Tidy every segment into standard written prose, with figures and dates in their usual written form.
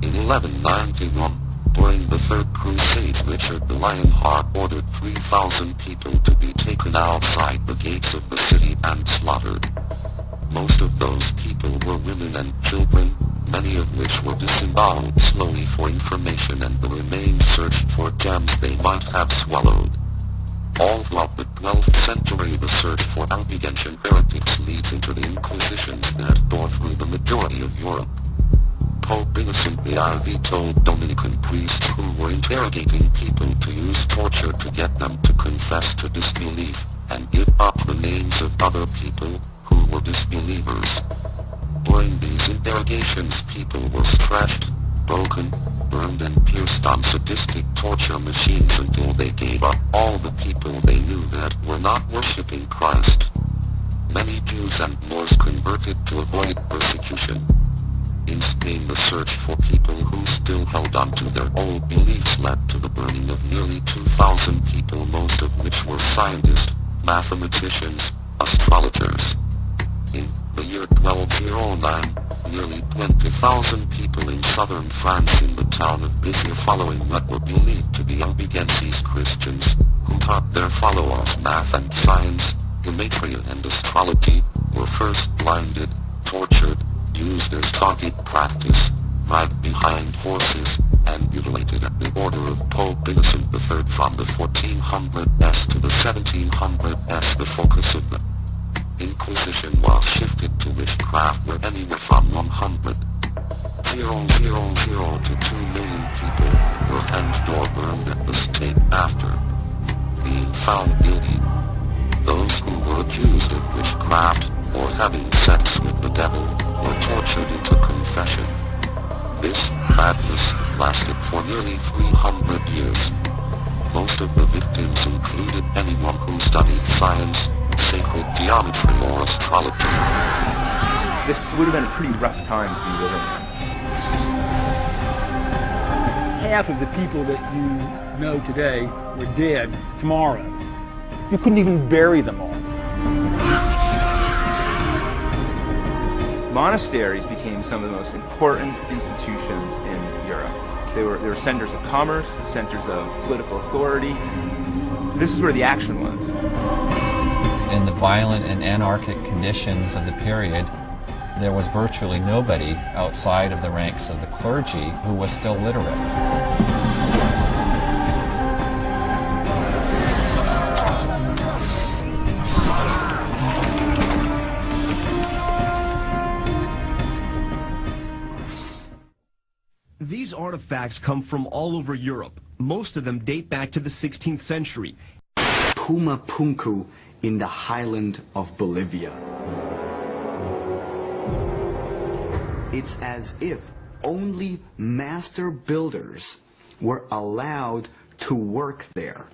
In 1191, during the Third Crusade, Richard the Lionheart ordered 3,000 people to be taken outside the gates of the city and slaughtered. Most of those people were women and children, many of which were disemboweled slowly for information, and the remains searched for gems they might have swallowed. All throughout the 12th century, the search for Albigensian heretics leads into the Inquisitions that tore through the majority of Europe. Pope Innocent IV told Dominican priests who were interrogating people to use torture to get them to confess to disbelief, and give up the names of other people who were disbelievers. During these interrogations, people were stretched, broken, burned and pierced on sadistic torture machines until they gave up all the people they knew that were not worshipping Christ. Many Jews and Moors converted to avoid persecution. In Spain, the search for people who still held on to their old beliefs led to the burning of nearly 2,000 people, most of which were scientists, mathematicians, astrologers. In the year 1209, nearly 20,000 people in southern France in the town of Béziers, following what were believed to be Albigensis Christians, who taught their followers math and science, gematria and astrology, were first blinded, tortured, used as target practice, ride behind horses, and mutilated at the order of Pope Innocent III from the 1400s to the 1700s. The focus of the Inquisition was shifted to witchcraft, where anywhere from 100,000 to 2 million people were hanged or burned at the stake after being found guilty. Those who were accused of witchcraft or having sex with the devil were tortured into confession. This madness lasted for nearly 300 years. Most of the victims included anyone who studied science, sacred geometry or astrology. This would have been a pretty rough time to be living in. Half of the people that you know today were dead tomorrow. You couldn't even bury them all. Monasteries became some of the most important institutions in Europe. They were centers of commerce, centers of political authority. This is where the action was. In the violent and anarchic conditions of the period, there was virtually nobody outside of the ranks of the clergy who was still literate. These artifacts come from all over Europe. Most of them date back to the 16th century. Pumapunku in the highland of Bolivia. It's as if only master builders were allowed to work there.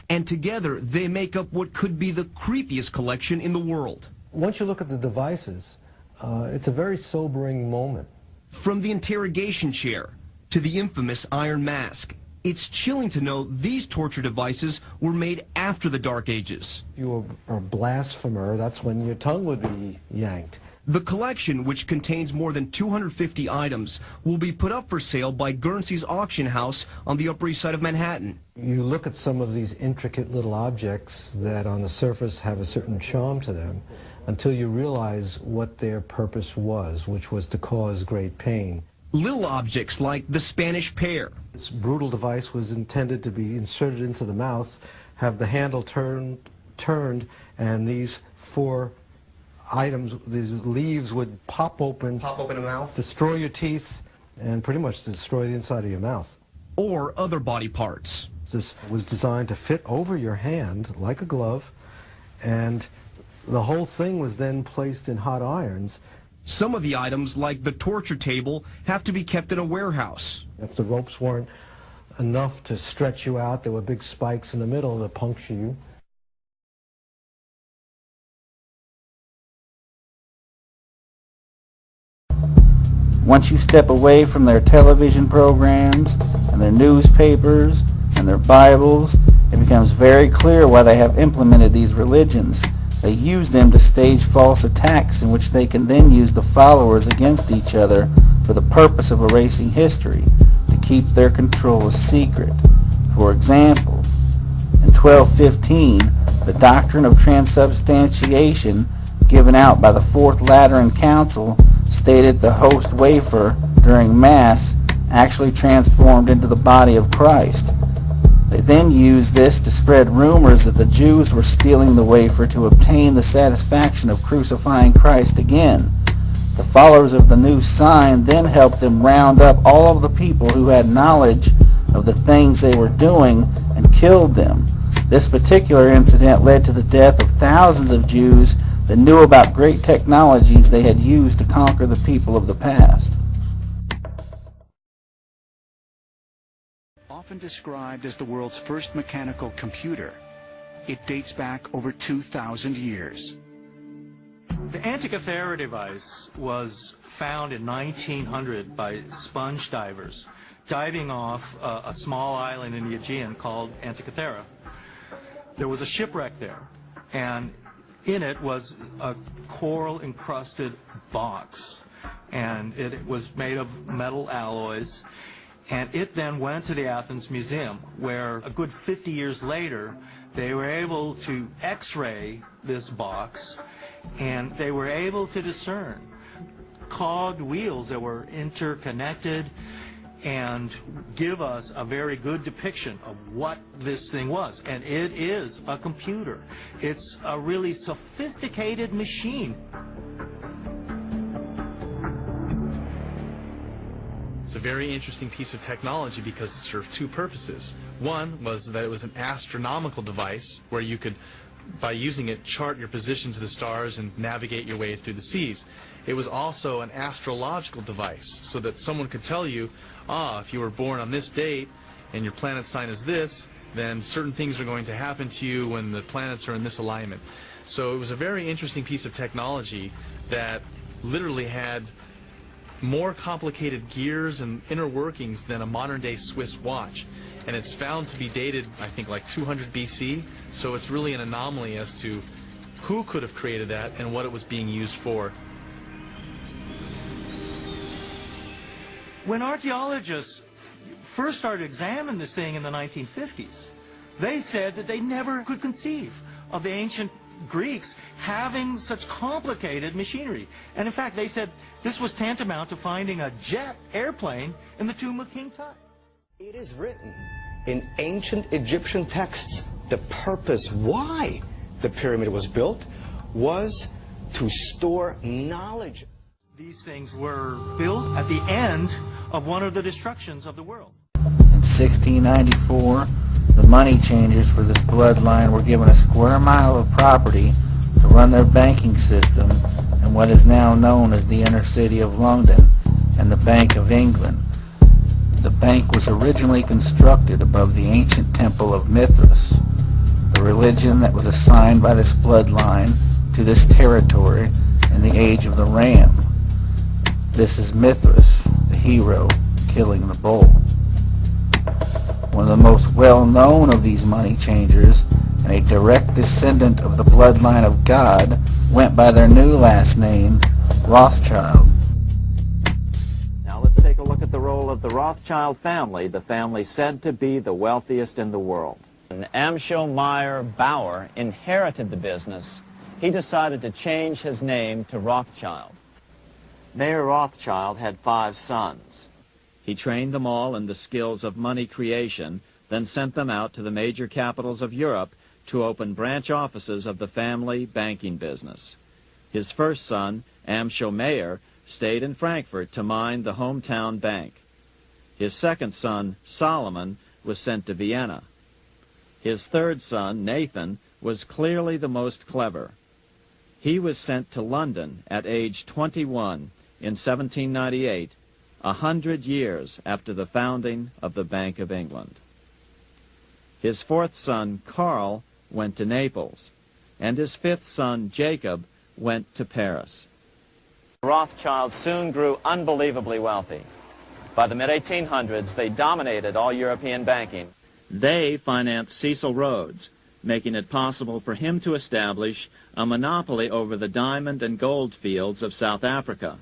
And together they make up what could be the creepiest collection in the world. Once you look at the devices, it's a very sobering moment. From the interrogation chair to the infamous iron mask, it's chilling to know these torture devices were made after the Dark Ages. If you were a blasphemer, that's when your tongue would be yanked. The collection, which contains more than 250 items, will be put up for sale by Guernsey's auction house on the Upper East Side of Manhattan. You look at some of these intricate little objects that on the surface have a certain charm to them until you realize what their purpose was, which was to cause great pain. Little objects like the Spanish pear. This brutal device was intended to be inserted into the mouth, have the handle turned, and these 4 items, these leaves would pop open in the mouth, destroy your teeth, and pretty much destroy the inside of your mouth. Or other body parts. This was designed to fit over your hand like a glove, and the whole thing was then placed in hot irons. Some of the items, like the torture table, have to be kept in a warehouse. If the ropes weren't enough to stretch you out, there were big spikes in the middle that puncture you. Once you step away from their television programs and their newspapers and their Bibles, it becomes very clear why they have implemented these religions. They use them to stage false attacks in which they can then use the followers against each other for the purpose of erasing history, to keep their control a secret. For example, in 1215, the doctrine of transubstantiation given out by the Fourth Lateran Council stated the host wafer during Mass actually transformed into the body of Christ. They then used this to spread rumors that the Jews were stealing the wafer to obtain the satisfaction of crucifying Christ again. The followers of the new sign then helped them round up all of the people who had knowledge of the things they were doing and killed them. This particular incident led to the death of thousands of Jews that knew about great technologies they had used to conquer the people of the past. Often described as the world's first mechanical computer, it dates back over 2,000 years. The Antikythera device was found in 1900 by sponge divers diving off a small island in the Aegean called Antikythera. There was a shipwreck there, and in it was a coral-encrusted box, and it was made of metal alloys. And it then went to the Athens Museum, where a good 50 years later, they were able to X-ray this box, and they were able to discern cogged wheels that were interconnected and give us a very good depiction of what this thing was. And it is a computer. It's a really sophisticated machine. It's a very interesting piece of technology because it served two purposes. One was that it was an astronomical device where you could, by using it, chart your position to the stars and navigate your way through the seas. It was also an astrological device so that someone could tell you, if you were born on this date and your planet sign is this, then certain things are going to happen to you when the planets are in this alignment. So it was a very interesting piece of technology that literally had more complicated gears and inner workings than a modern-day Swiss watch. And it's found to be dated, I think, like 200 BC, so it's really an anomaly as to who could have created that and what it was being used for. When archaeologists first started examining this thing in the 1950s, they said that they never could conceive of the ancient Greeks having such complicated machinery. And in fact, they said this was tantamount to finding a jet airplane in the tomb of King Tut. It is written in ancient Egyptian texts, the purpose why the pyramid was built was to store knowledge. These things were built at the end of one of the destructions of the world. In 1694, the money changers for this bloodline were given a square mile of property to run their banking system in what is now known as the inner city of London and the Bank of England. The bank was originally constructed above the ancient temple of Mithras, the religion that was assigned by this bloodline to this territory in the age of the ram. This is Mithras, the hero killing the bull. One of the most well-known of these money changers, and a direct descendant of the bloodline of God, went by their new last name, Rothschild. Now let's take a look at the role of the Rothschild family, the family said to be the wealthiest in the world. When Amschel Meyer Bauer inherited the business, he decided to change his name to Rothschild. Mayer Rothschild had 5 sons. He trained them all in the skills of money creation, then sent them out to the major capitals of Europe to open branch offices of the family banking business. His first son, Amschel Meyer, stayed in Frankfurt to mind the hometown bank. His second son, Solomon, was sent to Vienna. His third son, Nathan, was clearly the most clever. He was sent to London at age 21 in 1798, 100 years after the founding of the Bank of England. His fourth son, Karl, went to Naples, and his fifth son, Jacob, went to Paris. The Rothschilds soon grew unbelievably wealthy. By the mid-1800s, they dominated all European banking. They financed Cecil Rhodes, making it possible for him to establish a monopoly over the diamond and gold fields of South Africa.